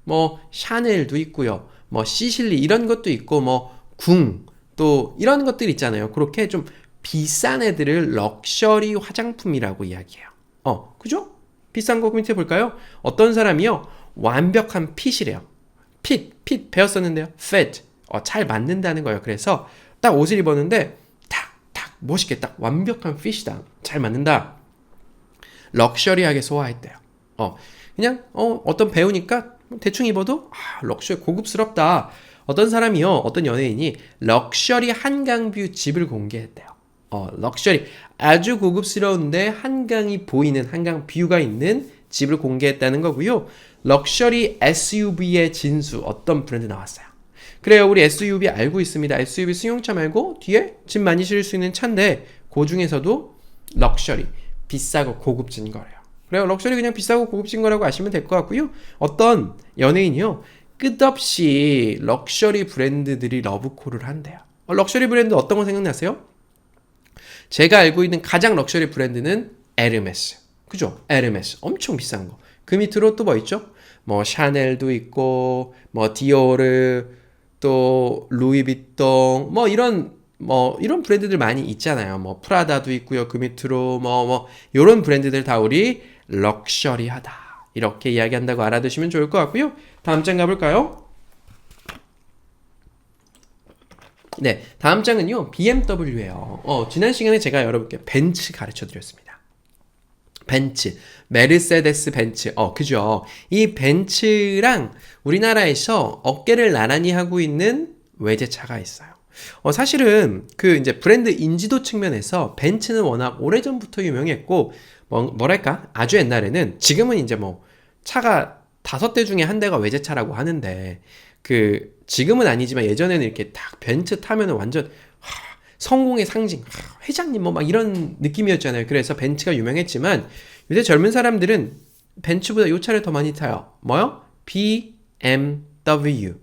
뭐 샤넬도 있고요. 뭐 시실리 이런 것도 있고 뭐 궁, 또 이런 것들 있잖아요. 그렇게 좀 비싼 애들을 럭셔리 화장품이라고 이야기해요. 그죠? 비싼 거 밑에 볼까요? 어떤 사람이요, 완벽한 핏이래요. 핏 배웠었는데요. fit, 잘 맞는다는 거예요. 그래서 딱 옷을 입었는데 탁 멋있게 딱 완벽한 핏이다, 잘 맞는다, 럭셔리하게 소화했대요. 그냥 어떤 배우니까 대충 입어도 럭셔리 고급스럽다. 어떤 사람이요, 어떤 연예인이 럭셔리 한강뷰 집을 공개했대요. 럭셔리 아주 고급스러운데 한강이 보이는, 한강 뷰가 있는 집을 공개했다는 거고요. 럭셔리 SUV의 진수, 어떤 브랜드 나왔어요. 그래요, 우리 SUV 알고 있습니다. SUV 승용차 말고 뒤에 짐 많이 실을 수 있는 차인데 그 중에서도 럭셔리, 비싸고 고급진 거래요. 그래요, 럭셔리 그냥 비싸고 고급진 거라고 아시면 될 것 같고요. 어떤 연예인이요, 끝없이 럭셔리 브랜드들이 러브콜을 한대요. 럭셔리 브랜드 어떤 거 생각나세요? 제가 알고 있는 가장 럭셔리 브랜드는 에르메스. 그죠? 에르메스. 엄청 비싼 거. 그 밑으로 또 뭐 있죠? 뭐 샤넬도 있고, 뭐 디오르, 또 루이비통, 뭐 이런 브랜드들 많이 있잖아요. 뭐 프라다도 있고요. 그 밑으로 이런 브랜드들 다 우리 럭셔리하다, 이렇게 이야기한다고 알아두시면 좋을 것 같고요. 다음 장 가볼까요? 네, 다음 장은요, BMW예요. 지난 시간에 제가 여러분께 벤츠 가르쳐 드렸습니다. 벤츠, 메르세데스 벤츠. 그죠? 이 벤츠랑 우리나라에서 어깨를 나란히 하고 있는 외제차가 있어요. 사실은 그 이제 브랜드 인지도 측면에서 벤츠는 워낙 오래전부터 유명했고, 뭐랄까? 아주 옛날에는, 지금은 이제 뭐 차가 5대 중에 한 대가 외제차라고 하는데, 지금은 아니지만 예전에는 이렇게 딱 벤츠 타면은 완전 성공의 상징, 회장님 뭐 막 이런 느낌이었잖아요. 그래서 벤츠가 유명했지만 요새 젊은 사람들은 벤츠보다 이 차를 더 많이 타요. 뭐요? BMW.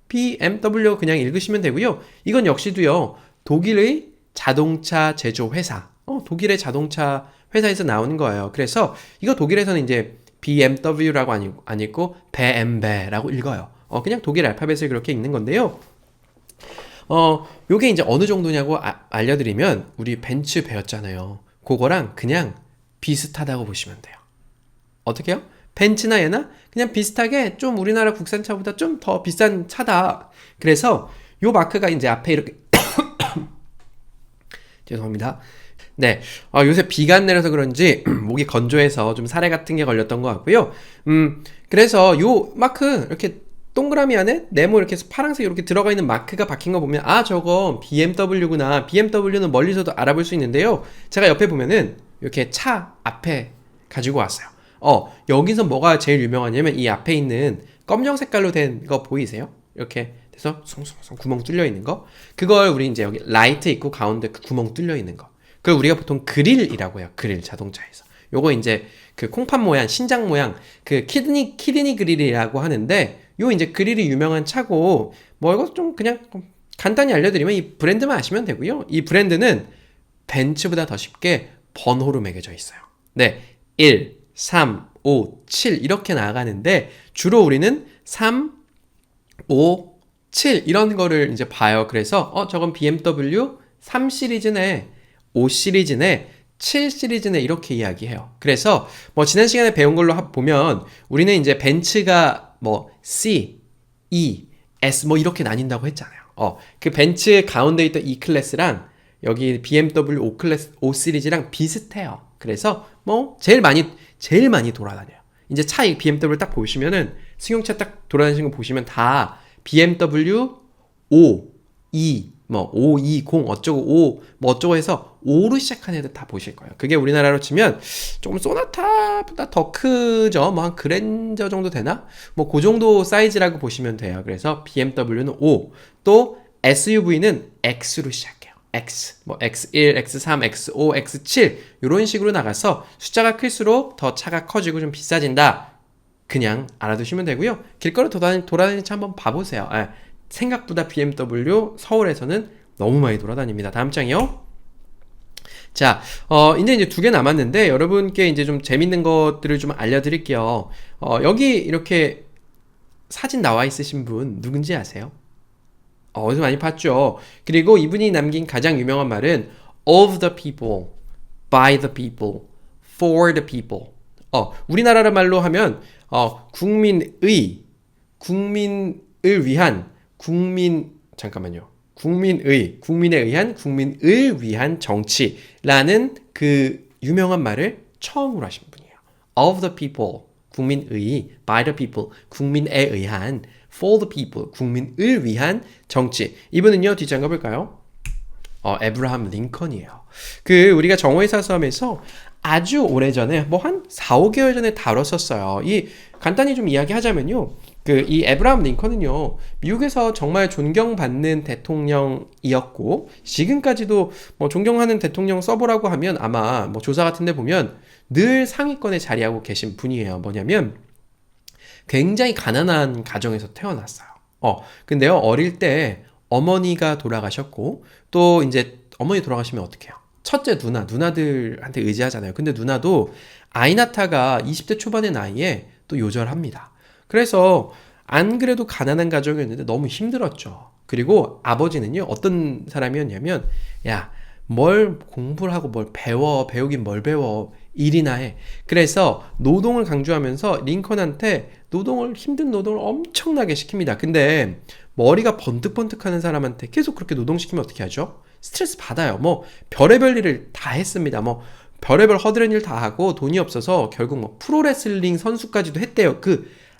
BMW 그냥 읽으시면 되고요. 이건 역시도요, 독일의 자동차 제조 회사, 독일의 자동차 회사에서 나오는 거예요. 그래서 이거 독일에서는 이제 BMW라고 안 읽고 BMW라고 읽어요. 그냥 독일 알파벳을 그렇게 읽는 건데요. 요게 이제 어느 정도냐고 알려드리면, 우리 벤츠 배웠잖아요. 그거랑 그냥 비슷하다고 보시면 돼요. 어떻게요? 벤츠나 얘나 그냥 비슷하게 좀 우리나라 국산차보다 좀 더 비싼 차다. 그래서 요 마크가 이제 앞에 이렇게 죄송합니다. 네, 요새 비가 안 내려서 그런지 목이 건조해서 좀 사례 같은 게 걸렸던 것 같고요. 그래서 요 마크 이렇게 동그라미 안에 네모 이렇게 해서 파란색 이렇게 들어가 있는 마크가 박힌 거 보면, 저거 BMW구나. BMW는 멀리서도 알아볼 수 있는데요. 제가 옆에 보면은 이렇게 차 앞에 가지고 왔어요. 여기서 뭐가 제일 유명하냐면 이 앞에 있는 검정 색깔로 된 거 보이세요? 이렇게 돼서 숭숭숭 구멍 뚫려 있는 거. 그걸 우리 이제 여기 라이트 있고 가운데 그 구멍 뚫려 있는 거. 그걸 우리가 보통 그릴이라고 해요. 그릴, 자동차에서. 요거 이제 그 콩팥 모양, 신장 모양, 그 키드니 그릴이라고 하는데, 요 이제 그릴이 유명한 차고, 뭐 이거 좀 그냥 간단히 알려드리면 이 브랜드만 아시면 되고요. 이 브랜드는 벤츠보다 더 쉽게 번호로 매겨져 있어요. 네, 1, 3, 5, 7 이렇게 나가는데, 주로 우리는 3, 5, 7 이런 거를 이제 봐요. 그래서 저건 BMW 3 시리즈네, 5 시리즈네, 7 시리즈네 이렇게 이야기해요. 그래서 뭐 지난 시간에 배운 걸로 보면 우리는 이제 벤츠가 뭐 C, E, S 뭐 이렇게 나뉜다고 했잖아요. 그 벤츠 가운데 있던 E 클래스랑 여기 BMW 5 클래스, 5 시리즈랑 비슷해요. 그래서 뭐 제일 많이 돌아다녀요. 이제 차 BMW 딱 보시면은 승용차 딱 돌아다니는 거 보시면 다 BMW 5, 2 뭐 520 어쩌고 5 뭐 어쩌고 해서 5로 시작하는 애들 다 보실 거예요. 그게 우리나라로 치면 조금 소나타보다 더 크죠. 뭐 한 그랜저 정도 되나? 뭐 그 정도 사이즈라고 보시면 돼요. 그래서 BMW는 5, 또 SUV는 X로 시작해요. X, 뭐 X1, X3, X5, X7 이런 식으로 나가서 숫자가 클수록 더 차가 커지고 좀 비싸진다. 그냥 알아두시면 되고요. 길거리 돌아다니는 차 한번 봐보세요. 생각보다 BMW 서울에서는 너무 많이 돌아다닙니다. 다음 장이요. 자, 이제 2개 남았는데 여러분께 이제 좀 재밌는 것들을 좀 알려드릴게요. 여기 이렇게 사진 나와 있으신 분 누군지 아세요? 어디서 많이 봤죠? 그리고 이분이 남긴 가장 유명한 말은 of the people, by the people, for the people. 우리나라 말로 하면 국민을 위한, 국민에 의한, 국민을 위한 정치라는 그 유명한 말을 처음으로 하신 분이에요. Of the people, 국민의, by the people, 국민에 의한, for the people, 국민을 위한 정치. 이분은요, 뒷장 가볼까요? 에브라함 링컨이에요. 우리가 정오의사 싸움에서 아주 오래전에, 뭐 한 4, 5개월 전에 다뤘었어요. 간단히 좀 이야기하자면요. 이 에브라함 링컨은요, 미국에서 정말 존경받는 대통령이었고, 지금까지도 뭐 존경하는 대통령 써보라고 하면 아마 뭐 조사 같은 데 보면 늘 상위권에 자리하고 계신 분이에요. 뭐냐면, 굉장히 가난한 가정에서 태어났어요. 근데요, 어릴 때 어머니가 돌아가셨고, 또 이제 어머니 돌아가시면 어떡해요? 첫째 누나들한테 의지하잖아요. 근데 누나도 아이 낳다가 20대 초반의 나이에 또 요절합니다. 그래서 안 그래도 가난한 가정이었는데 너무 힘들었죠. 그리고 아버지는요, 어떤 사람이었냐면, 야, 뭘 공부를 하고 뭘 배우긴 뭘 배워, 일이나 해. 그래서 노동을 강조하면서 링컨한테 힘든 노동을 엄청나게 시킵니다. 근데 머리가 번뜩번뜩하는 사람한테 계속 그렇게 노동시키면 어떻게 하죠? 스트레스 받아요. 뭐 별의별 일을 다 했습니다. 뭐 별의별 허드렛 일 다 하고 돈이 없어서 결국 뭐 프로레슬링 선수까지도 했대요.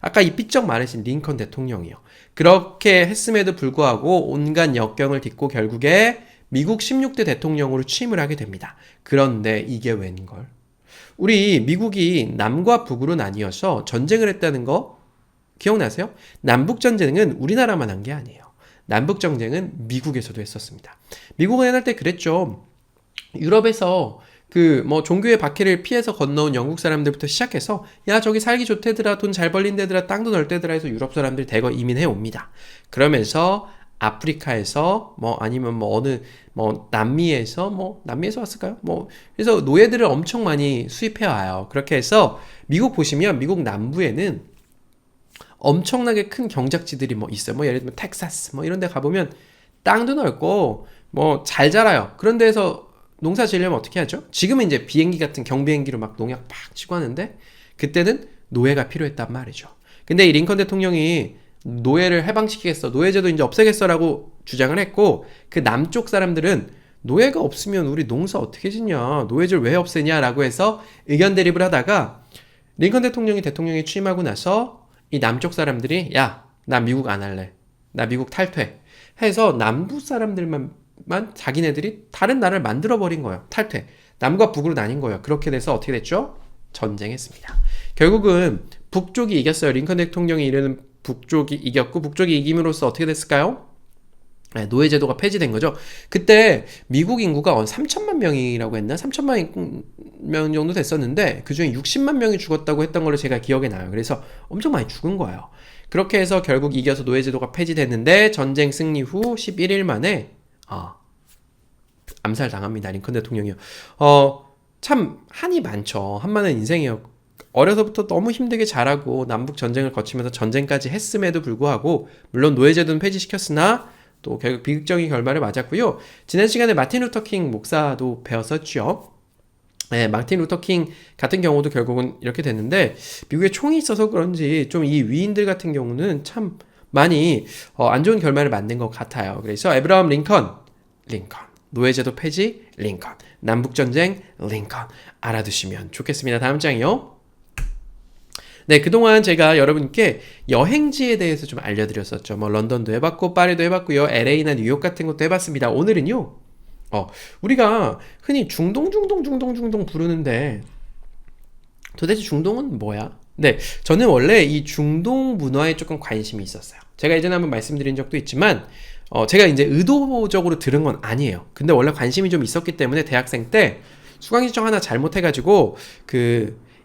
아까 이 삐쩍 말하신 링컨 대통령이요. 그렇게 했음에도 불구하고 온갖 역경을 딛고 결국에 미국 16대 대통령으로 취임을 하게 됩니다. 그런데 이게 웬걸? 우리 미국이 남과 북으로 나뉘어서 전쟁을 했다는 거 기억나세요? 남북전쟁은 우리나라만 한 게 아니에요. 남북전쟁은 미국에서도 했었습니다. 미국은 옛날 때 그랬죠. 유럽에서 종교의 박해를 피해서 건너온 영국 사람들부터 시작해서 야 저기 살기 좋대더라, 돈 잘 벌린 데더라, 땅도 넓대더라 해서 유럽 사람들이 대거 이민해 옵니다. 그러면서 아프리카에서 아니면 남미에서 왔을까요? 그래서 노예들을 엄청 많이 수입해 와요. 그렇게 해서 미국 보시면 미국 남부에는 엄청나게 큰 경작지들이 있어요. 예를 들면 텍사스 이런 데 가보면 땅도 넓고 잘 자라요. 그런 데에서 농사 지으려면 어떻게 하죠? 지금은 이제 비행기 같은 경비행기로 막 농약 팍 치고 하는데 그때는 노예가 필요했단 말이죠. 근데 이 링컨 대통령이 노예를 해방시키겠어, 노예제도 이제 없애겠어라고 주장을 했고, 그 남쪽 사람들은 노예가 없으면 우리 농사 어떻게 짓냐, 노예제를 왜 없애냐라고 해서 의견 대립을 하다가 링컨 대통령이 취임하고 나서 이 남쪽 사람들이 야, 나 미국 안 할래, 나 미국 탈퇴 해서 남부 사람들만 자기네들이 다른 나라를 만들어버린 거예요. 탈퇴. 남과 북으로 나뉜 거예요. 그렇게 돼서 어떻게 됐죠? 전쟁했습니다. 결국은 북쪽이 이겼어요. 링컨 대통령이 이르는 북쪽이 이겼고, 북쪽이 이김으로써 어떻게 됐을까요? 노예제도가 폐지된 거죠. 그때 미국 인구가 3천만 명이라고 했나? 3천만 명 정도 됐었는데 그중에 60만 명이 죽었다고 했던 걸로 제가 기억에 나요. 그래서 엄청 많이 죽은 거예요. 그렇게 해서 결국 이겨서 노예제도가 폐지됐는데 전쟁 승리 후 11일 만에 암살당합니다. 링컨 대통령이요. 참 한이 많죠. 한 많은 인생이요. 어려서부터 너무 힘들게 자라고 남북 전쟁을 거치면서 전쟁까지 했음에도 불구하고, 물론 노예제도는 폐지시켰으나 또 결국 비극적인 결말을 맞았고요. 지난 시간에 마틴 루터 킹 목사도 배웠었죠. 네, 마틴 루터 킹 같은 경우도 결국은 이렇게 됐는데, 미국에 총이 있어서 그런지 좀 이 위인들 같은 경우는 참 많이 안 좋은 결말을 맞는 것 같아요. 그래서 에브라함 링컨, 노예제도 폐지, 링컨, 남북전쟁, 링컨 알아두시면 좋겠습니다. 다음 장이요. 네, 그동안 제가 여러분께 여행지에 대해서 좀 알려드렸었죠. 런던도 해봤고, 파리도 해봤고요. LA나 뉴욕 같은 것도 해봤습니다. 오늘은요, 우리가 흔히 중동 부르는데 도대체 중동은 뭐야? 네, 저는 원래 이 중동 문화에 조금 관심이 있었어요. 제가 예전에 한번 말씀드린 적도 있지만, 제가 이제 의도적으로 들은 건 아니에요. 근데 원래 관심이 좀 있었기 때문에 대학생 때 수강 신청 하나 잘못해가지고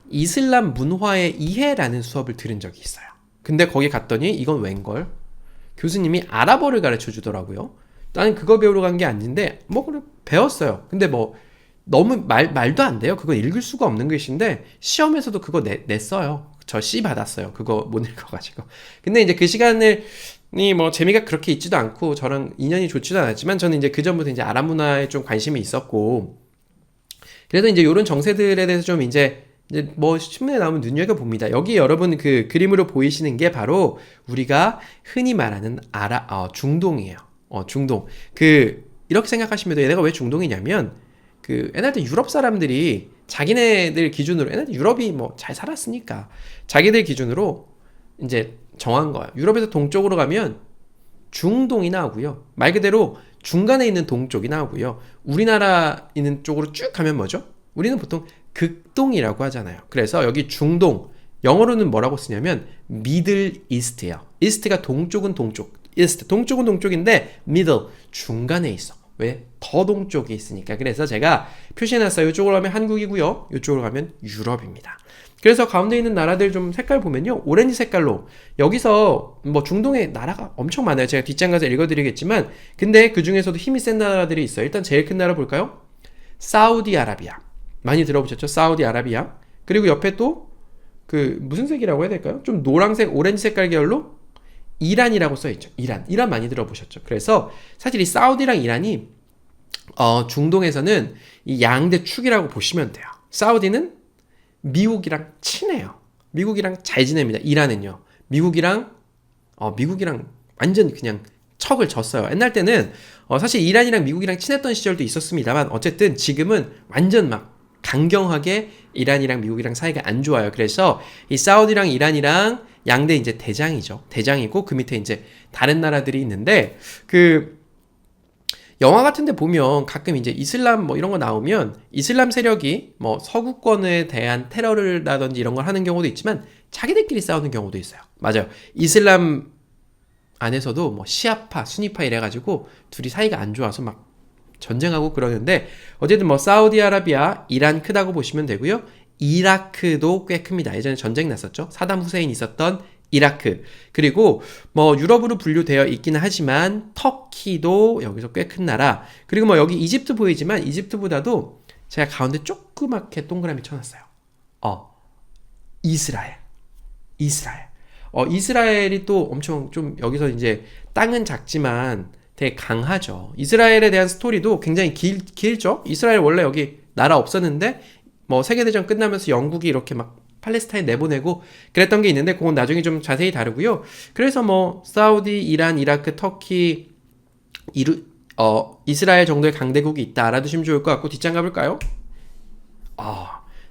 이슬람 문화의 이해라는 수업을 들은 적이 있어요. 근데 거기 갔더니 이건 웬걸? 교수님이 아랍어를 가르쳐 주더라고요. 나는 그거 배우러 간 게 아닌데 그래 배웠어요. 근데 너무 말도 안 돼요. 그거 읽을 수가 없는 글씨인데 시험에서도 그거 냈어요. 저 C 받았어요. 그거 못 읽어가지고. 근데 이제 그 시간을 재미가 그렇게 있지도 않고 저랑 인연이 좋지도 않았지만, 저는 이제 그전부터 이제 아랍 문화에 좀 관심이 있었고, 그래서 이제 이런 정세들에 대해서 좀 이제 신문에 나오면 눈여겨봅니다. 여기 여러분 그림으로 보이시는 게 바로 우리가 흔히 말하는 중동이에요. 중동. 이렇게 생각하시면 돼요. 얘네가 왜 중동이냐면, 옛날 때 유럽 사람들이 자기네들 기준으로, 옛날 때 유럽이 잘 살았으니까, 자기들 기준으로 이제 정한 거예요. 유럽에서 동쪽으로 가면 중동이 나오고요. 말 그대로 중간에 있는 동쪽이 나오고요. 우리나라 있는 쪽으로 쭉 가면 뭐죠? 우리는 보통 극동이라고 하잖아요. 그래서 여기 중동, 영어로는 뭐라고 쓰냐면 미들 이스트예요. 이스트가 동쪽은 동쪽, 이스트, 동쪽은 동쪽인데 미들, 중간에 있어. 왜? 더 동쪽에 있으니까. 그래서 제가 표시해놨어요. 이쪽으로 가면 한국이고요. 이쪽으로 가면 유럽입니다. 그래서 가운데 있는 나라들 좀 색깔 보면요, 오렌지 색깔로, 여기서 중동에 나라가 엄청 많아요. 제가 뒷장 가서 읽어드리겠지만, 근데 그 중에서도 힘이 센 나라들이 있어요. 일단 제일 큰 나라 볼까요? 사우디아라비아. 많이 들어보셨죠? 사우디아라비아. 그리고 옆에 또 무슨 색이라고 해야 될까요? 좀 노란색, 오렌지 색깔 계열로 이란이라고 써있죠. 이란 많이 들어보셨죠? 그래서 사실 이 사우디랑 이란이 중동에서는 이 양대 축이라고 보시면 돼요. 사우디는 미국이랑 친해요. 미국이랑 잘 지냅니다. 이란은요, 미국이랑 완전 그냥 척을 졌어요. 옛날 때는 사실 이란이랑 미국이랑 친했던 시절도 있었습니다만 어쨌든 지금은 완전 막 강경하게 이란이랑 미국이랑 사이가 안 좋아요. 그래서 이 사우디랑 이란이랑 양대 이제 대장이죠. 대장이고 그 밑에 이제 다른 나라들이 있는데 그 영화 같은 데 보면 가끔 이제 이슬람 뭐 이런 거 나오면 이슬람 세력이 뭐 서구권에 대한 테러를라든지 이런 걸 하는 경우도 있지만 자기들끼리 싸우는 경우도 있어요. 맞아요. 이슬람 안에서도 뭐 시아파, 수니파 이래가지고 둘이 사이가 안 좋아서 막 전쟁하고 그러는데 어쨌든 뭐 사우디아라비아, 이란 크다고 보시면 되고요. 이라크도 꽤 큽니다. 예전에 전쟁 났었죠. 사담 후세인 있었던 이라크. 그리고 뭐 유럽으로 분류되어 있기는 하지만 터키도 여기서 꽤 큰 나라. 그리고 뭐 여기 이집트 보이지만 이집트보다도 제가 가운데 조그맣게 동그라미 쳐놨어요. 이스라엘. 이스라엘이 또 엄청 좀 여기서 이제 땅은 작지만 되게 강하죠. 이스라엘에 대한 스토리도 굉장히 길죠. 이스라엘 원래 여기 나라 없었는데 뭐 세계대전 끝나면서 영국이 이렇게 막 팔레스타인 내보내고 그랬던 게 있는데 그건 나중에 좀 자세히 다루고요. 그래서 뭐 사우디, 이란, 이라크, 터키, 이스라엘 정도의 강대국이 있다. 알아두시면 좋을 것 같고 뒷장 가볼까요?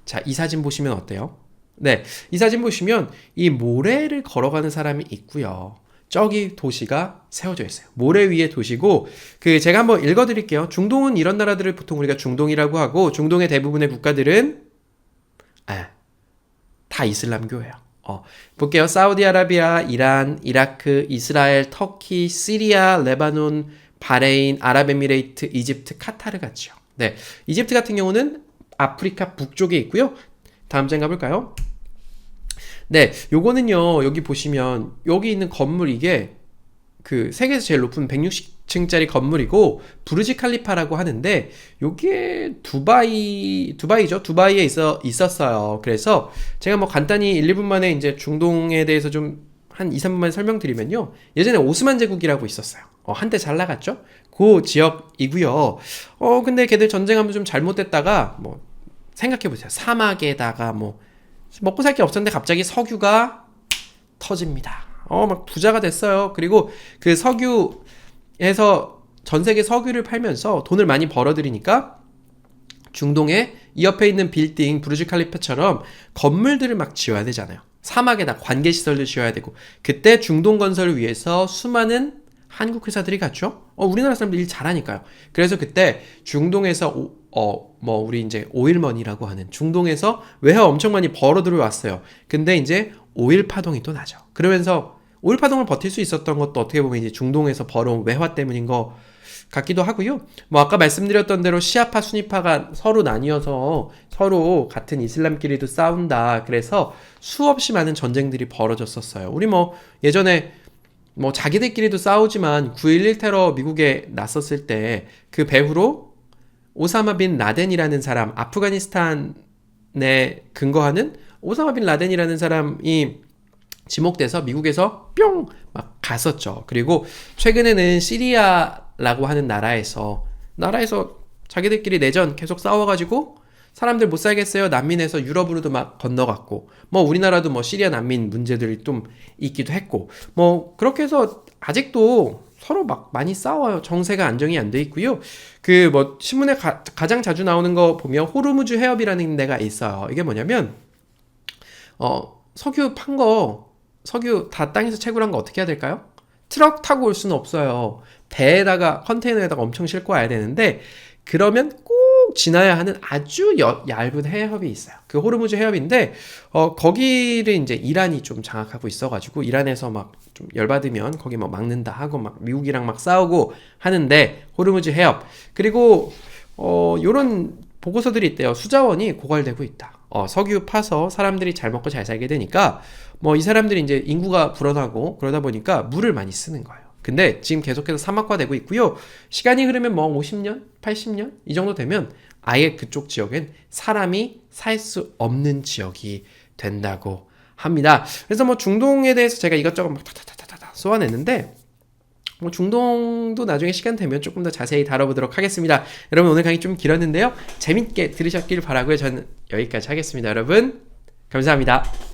자, 이 사진 보시면 어때요? 네, 이 사진 보시면 이 모래를 걸어가는 사람이 있고요. 저기 도시가 세워져 있어요. 모래 위에 도시고 그 제가 한번 읽어드릴게요. 중동은 이런 나라들을 보통 우리가 중동이라고 하고 중동의 대부분의 국가들은 다 이슬람교예요. 볼게요. 사우디아라비아, 이란, 이라크, 이스라엘, 터키, 시리아, 레바논, 바레인, 아랍에미레이트, 이집트, 카타르 같죠. 네, 이집트 같은 경우는 아프리카 북쪽에 있고요. 다음 장 가볼까요? 네, 요거는요, 여기 보시면, 여기 있는 건물 이게, 그, 세계에서 제일 높은 160층짜리 건물이고, 부르지 칼리파라고 하는데, 요게 두바이죠? 두바이에 있었어요. 그래서, 제가 뭐 간단히 1, 2분 만에 이제 중동에 대해서 좀, 한 2, 3분 만에 설명드리면요, 예전에 오스만 제국이라고 있었어요. 한때 잘 나갔죠? 그 지역이고요. 근데 걔들 전쟁하면서 좀 잘못됐다가, 뭐, 생각해보세요. 사막에다가 뭐, 먹고 살 게 없었는데 갑자기 석유가 터집니다. 막 부자가 됐어요. 그리고 그 석유에서 전 세계 석유를 팔면서 돈을 많이 벌어들이니까 중동에 이 옆에 있는 빌딩, 부르즈 칼리파처럼 건물들을 막 지어야 되잖아요. 사막에다 관계시설도 지어야 되고 그때 중동 건설을 위해서 수많은 한국 회사들이 갔죠. 우리나라 사람들 일 잘하니까요. 그래서 그때 중동에서 뭐 우리 이제 오일머니라고 하는 중동에서 외화 엄청 많이 벌어 들어왔어요. 근데 이제 오일 파동이 또 나죠. 그러면서 오일 파동을 버틸 수 있었던 것도 어떻게 보면 이제 중동에서 벌어온 외화 때문인 것 같기도 하고요. 뭐 아까 말씀드렸던 대로 시아파, 수니파가 서로 나뉘어서 서로 같은 이슬람끼리도 싸운다. 그래서 수없이 많은 전쟁들이 벌어졌었어요. 우리 뭐 예전에 뭐 자기들끼리도 싸우지만 9.11 테러 미국에 났었을 때 그 배후로 오사마 빈 라덴이라는 사람, 아프가니스탄에 근거하는 오사마 빈 라덴이라는 사람이 지목돼서 미국에서 뿅! 막 갔었죠. 그리고 최근에는 시리아라고 하는 나라에서 자기들끼리 내전 계속 싸워가지고 사람들 못 살겠어요. 난민에서 유럽으로도 막 건너갔고, 뭐 우리나라도 뭐 시리아 난민 문제들이 좀 있기도 했고, 뭐 그렇게 해서 아직도 서로 막 많이 싸워요. 정세가 안정이 안 돼 있고요. 그 뭐 신문에 가장 자주 나오는 거 보면 호르무즈 해협이라는 데가 있어요. 이게 뭐냐면 석유 다 땅에서 채굴한 거 어떻게 해야 될까요? 트럭 타고 올 수는 없어요. 배에다가 컨테이너에다가 엄청 싣고 와야 되는데 그러면 꼭 지나야 하는 아주 얇은 해협이 있어요. 그 호르무즈 해협인데 거기를 이제 이란이 좀 장악하고 있어가지고 이란에서 막 좀 열받으면 거기 막 막는다 하고 막 미국이랑 막 싸우고 하는데 호르무즈 해협 그리고 요런 보고서들이 있대요. 수자원이 고갈되고 있다. 석유 파서 사람들이 잘 먹고 잘 살게 되니까 뭐 이 사람들이 이제 인구가 불어나고 그러다 보니까 물을 많이 쓰는 거예요. 근데 지금 계속해서 사막화되고 있고요. 시간이 흐르면 뭐 50년, 80년 이 정도 되면 아예 그쪽 지역엔 사람이 살 수 없는 지역이 된다고 합니다. 그래서 뭐 중동에 대해서 제가 이것저것 막 타타타타타 쏘아냈는데 뭐 중동도 나중에 시간 되면 조금 더 자세히 다뤄보도록 하겠습니다. 여러분 오늘 강의 좀 길었는데요. 재밌게 들으셨길 바라고요. 저는 여기까지 하겠습니다. 여러분 감사합니다.